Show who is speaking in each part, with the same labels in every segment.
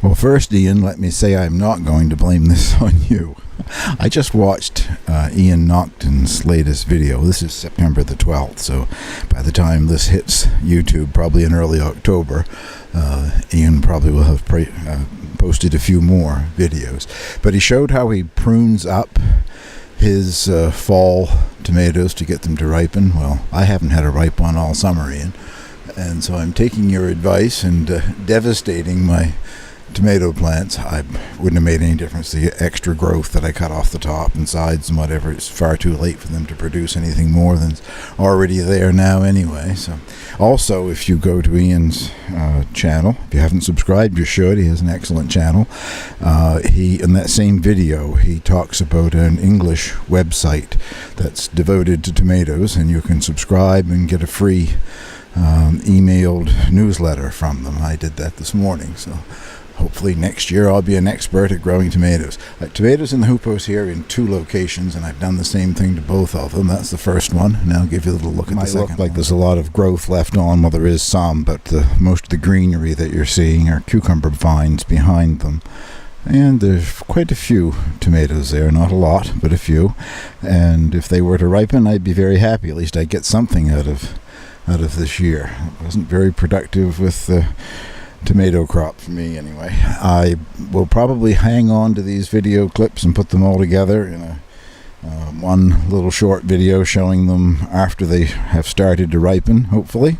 Speaker 1: Well, first, Ian, let me say I'm not going to blame this on you. I just watched Ian Knocton's latest video. This is September the 12th, so by the time this hits YouTube, probably in early October, Ian probably will have posted a few more videos. But he showed how he prunes up his fall tomatoes to get them to ripen. Well, I haven't had a ripe one all summer, Ian, and so I'm taking your advice and devastating my tomato plants. I wouldn't have made any difference. The extra growth that I cut off the top and sides and whatever, it's far too late for them to produce anything more than's already there now anyway. So also, if you go to Ian's channel, if you haven't subscribed, you should. He has an excellent channel. He, in that same video, he talks about an English website that's devoted to tomatoes, and you can subscribe and get a free emailed newsletter from them. I did that this morning, so hopefully next year I'll be an expert at growing tomatoes. Tomatoes in the hoopos here in 2 locations, and I've done the same thing to both of them. That's the first one. Now I'll give you a little look at the second. Look like there's a lot of growth left on. Well, there is some, but most of the greenery that you're seeing are cucumber vines behind them. And there's quite a few tomatoes there, not a lot, but a few. And if they were to ripen, I'd be very happy. At least I'd get something out of this year. It wasn't very productive with the tomato crop for me anyway. I will probably hang on to these video clips and put them all together in a one little short video showing them after they have started to ripen, hopefully.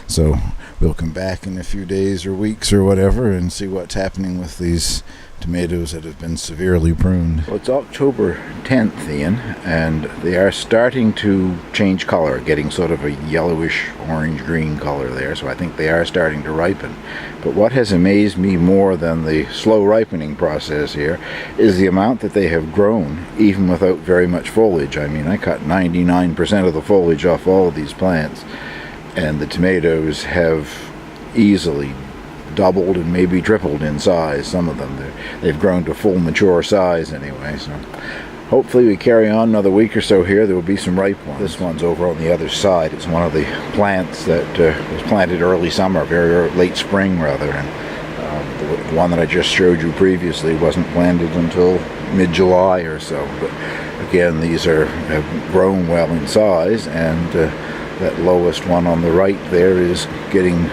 Speaker 1: So we'll come back in a few days or weeks or whatever and see what's happening with these tomatoes that have been severely pruned. Well, it's October 10th, Ian, and they are starting to change color, getting sort of a yellowish orange-green color there, so I think they are starting to ripen. But what has amazed me more than the slow ripening process here is the amount that they have grown, even without very much foliage. I mean, I cut 99% of the foliage off all of these plants, and the tomatoes have easily doubled and maybe tripled in size. Some of them, they've grown to full mature size anyway, so hopefully we carry on another week or so here. There will be some ripe ones. This one's over on the other side. It's one of the plants that was planted early summer, very late spring rather, and the one that I just showed you previously wasn't planted until mid-July or so. But again, these have grown well in size, and that lowest one on the right there is getting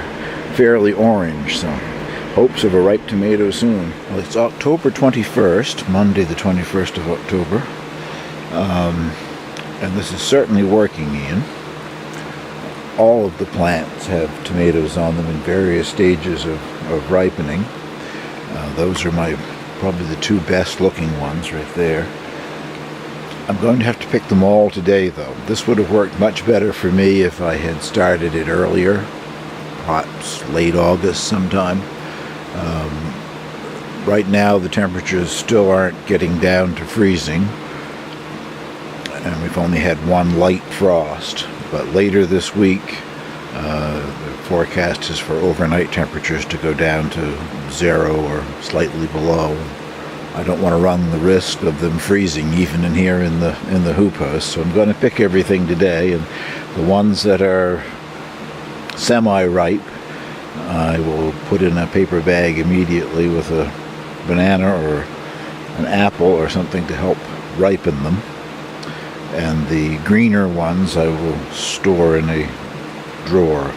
Speaker 1: fairly orange, so hopes of a ripe tomato soon. Well, it's October 21st, Monday the 21st of October, and this is certainly working, Ian. All of the plants have tomatoes on them in various stages of ripening. Those are probably the 2 best looking ones right there. I'm going to have to pick them all today, though. This would have worked much better for me if I had started it earlier, perhaps late August sometime. Right now the temperatures still aren't getting down to freezing, and we've only had one light frost, but later this week the forecast is for overnight temperatures to go down to 0 or slightly below. I don't want to run the risk of them freezing even in here in the hoophouse, so I'm going to pick everything today, and the ones that are semi-ripe I will put in a paper bag immediately with a banana or an apple or something to help ripen them, and the greener ones I will store in a drawer,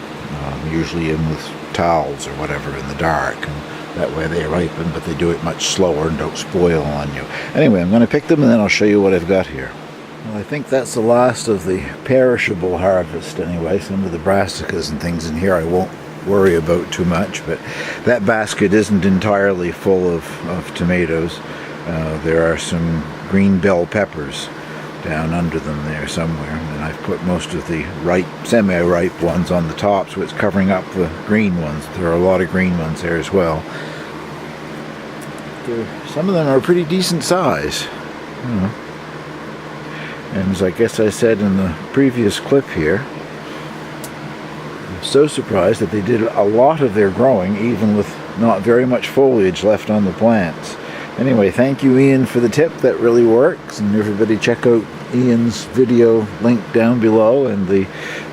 Speaker 1: usually in with towels or whatever in the dark, and that way they ripen, but they do it much slower and don't spoil on you. Anyway, I'm going to pick them and then I'll show you what I've got here. Well, I think that's the last of the perishable harvest anyway. Some of the brassicas and things in here I won't worry about too much, but that basket isn't entirely full of tomatoes. There are some green bell peppers down under them there somewhere, and I've put most of the ripe, semi-ripe ones on the top, so it's covering up the green ones. There are a lot of green ones there as well. Some of them are pretty decent size. And as I guess I said in the previous clip here, I'm so surprised that they did a lot of their growing even with not very much foliage left on the plants. Anyway, thank you, Ian, for the tip. That really works. And everybody check out Ian's video link down below, and the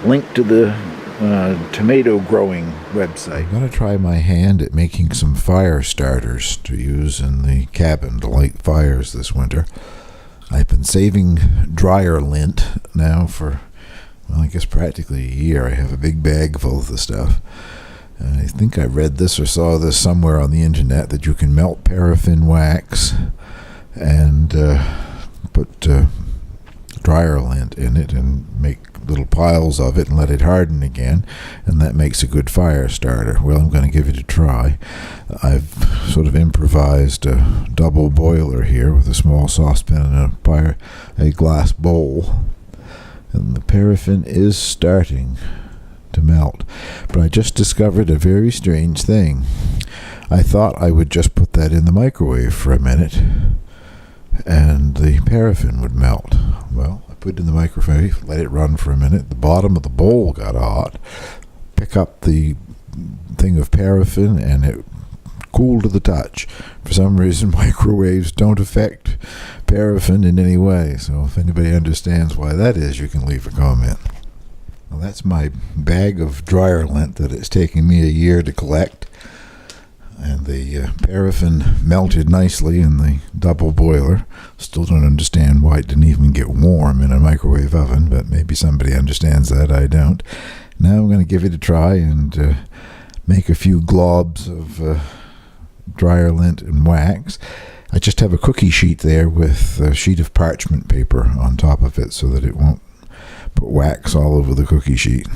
Speaker 1: link to the tomato growing website. I'm going to try my hand at making some fire starters to use in the cabin to light fires this winter. I've been saving dryer lint now for, well, I guess practically a year. I have a big bag full of the stuff. And I think I read this or saw this somewhere on the internet that you can melt paraffin wax and put dryer lint in it and make little piles of it and let it harden again, and that makes a good fire starter. Well, I'm going to give it a try. I've sort of improvised a double boiler here with a small saucepan and a glass bowl, and the paraffin is starting to melt. But I just discovered a very strange thing. I thought I would just put that in the microwave for a minute and the paraffin would melt. Well, I put it in the microwave, let it run for a minute. The bottom of the bowl got hot. Pick up the thing of paraffin and it cooled to the touch. For some reason, microwaves don't affect paraffin in any way. So if anybody understands why that is, you can leave a comment. Well, that's my bag of dryer lint that it's taking me a year to collect. And the paraffin melted nicely in the double boiler. Still don't understand why it didn't even get warm in a microwave oven, but maybe somebody understands that. I don't. Now I'm going to give it a try and make a few globs of dryer lint and wax. I just have a cookie sheet there with a sheet of parchment paper on top of it so that it won't put wax all over the cookie sheet.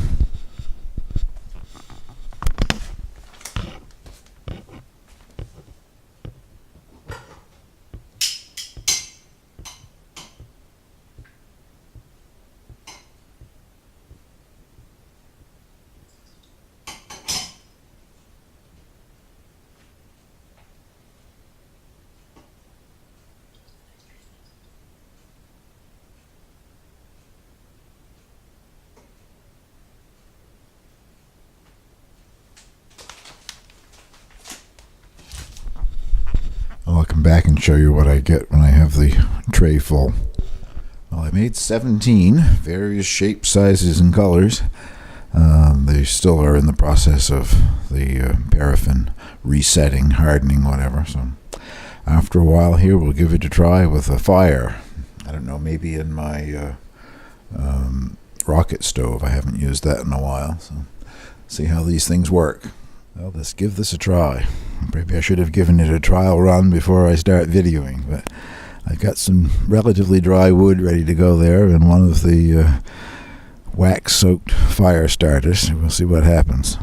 Speaker 1: I'll come back and show you what I get when I have the tray full. Well, I made 17 various shapes, sizes, and colors. They still are in the process of the paraffin resetting, hardening, whatever. So after a while here, we'll give it a try with a fire. I don't know, maybe in my rocket stove. I haven't used that in a while. So see how these things work. Well, let's give this a try. Maybe I should have given it a trial run before I start videoing, but I've got some relatively dry wood ready to go there and one of the wax-soaked fire starters. We'll see what happens.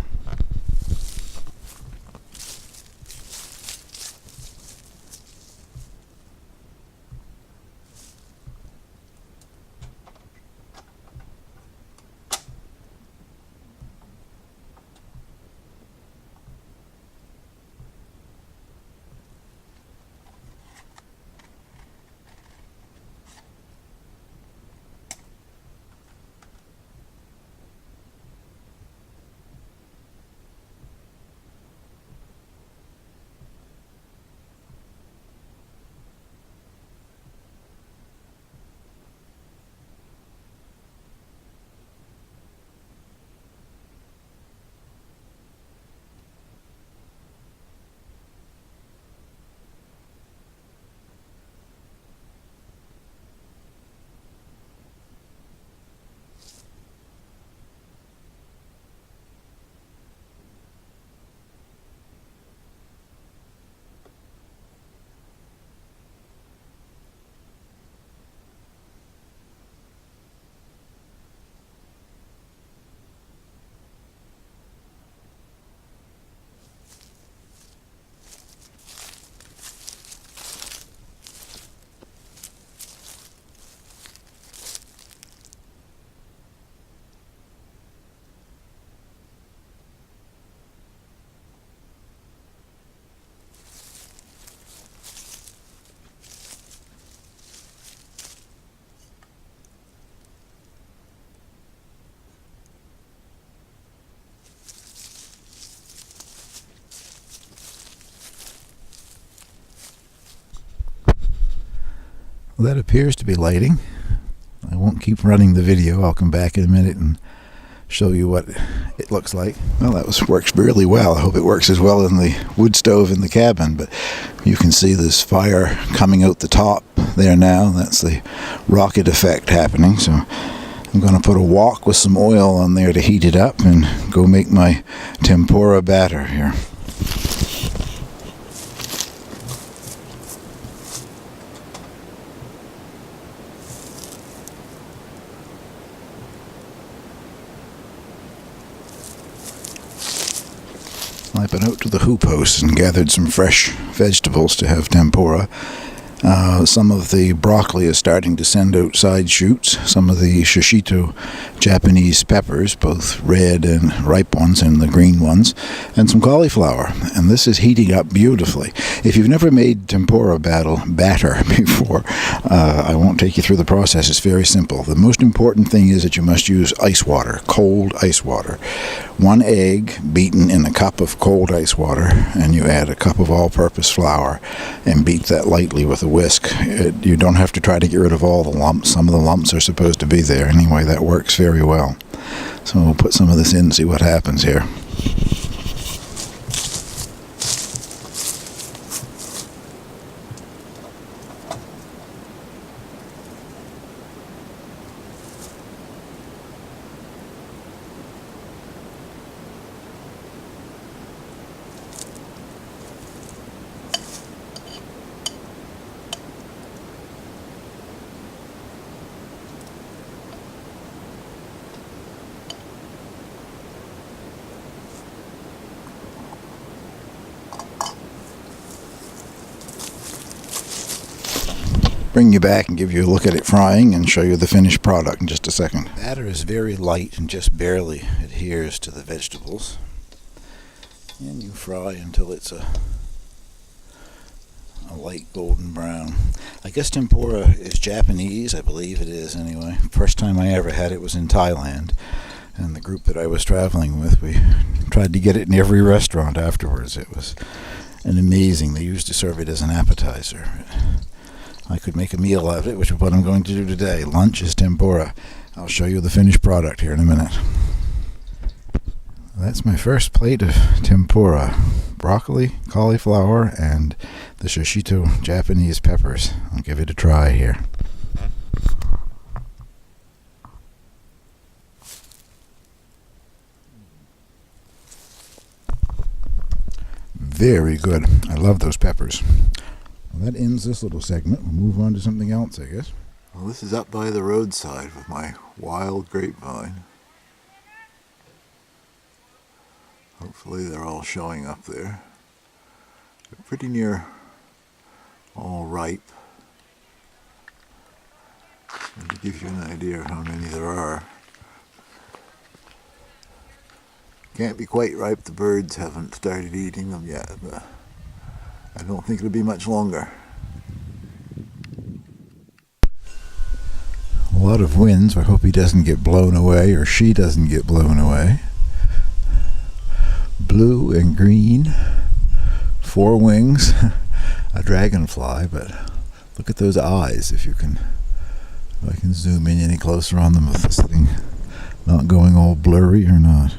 Speaker 1: That appears to be lighting. I won't keep running the video. I'll come back in a minute and show you what it looks like. Well, works really well. I hope it works as well in the wood stove in the cabin, but you can see this fire coming out the top there now. That's the rocket effect happening. So I'm going to put a wok with some oil on there to heat it up and go make my tempura batter here. I've been out to the hoop house and gathered some fresh vegetables to have tempura. Some of the broccoli is starting to send out side shoots. Some of the shishito Japanese peppers, both red and ripe ones and the green ones, and some cauliflower. And this is heating up beautifully. If you've never made tempura batter before, I won't take you through the process. It's very simple. The most important thing is that you must use ice water, cold ice water. 1 egg beaten in a cup of cold ice water, and you add a cup of all-purpose flour and beat that lightly with a whisk. You don't have to try to get rid of all the lumps. Some of the lumps are supposed to be there. Anyway, that works very well. So we'll put some of this in and see what happens here. Bring you back and give you a look at it frying and show you the finished product in just a second. The batter is very light and just barely adheres to the vegetables. And you fry until it's a light golden brown. I guess tempura is Japanese. I believe it is anyway. First time I ever had it was in Thailand. And the group that I was traveling with, we tried to get it in every restaurant afterwards. It was amazing. They used to serve it as an appetizer. I could make a meal out of it, which is what I'm going to do today. Lunch is tempura. I'll show you the finished product here in a minute. That's my first plate of tempura. Broccoli, cauliflower, and the shishito Japanese peppers. I'll give it a try here. Very good. I love those peppers. Well, that ends this little segment. We'll move on to something else, I guess. Well, this is up by the roadside with my wild grapevine. Hopefully they're all showing up there. They're pretty near all ripe. And to give you an idea of how many there are. Can't be quite ripe. The birds haven't started eating them yet, but I don't think it'll be much longer. A lot of winds. I hope he doesn't get blown away or she doesn't get blown away. Blue and green. 4 wings. A dragonfly, but look at those eyes if I can zoom in any closer on them, if this thing not going all blurry or not.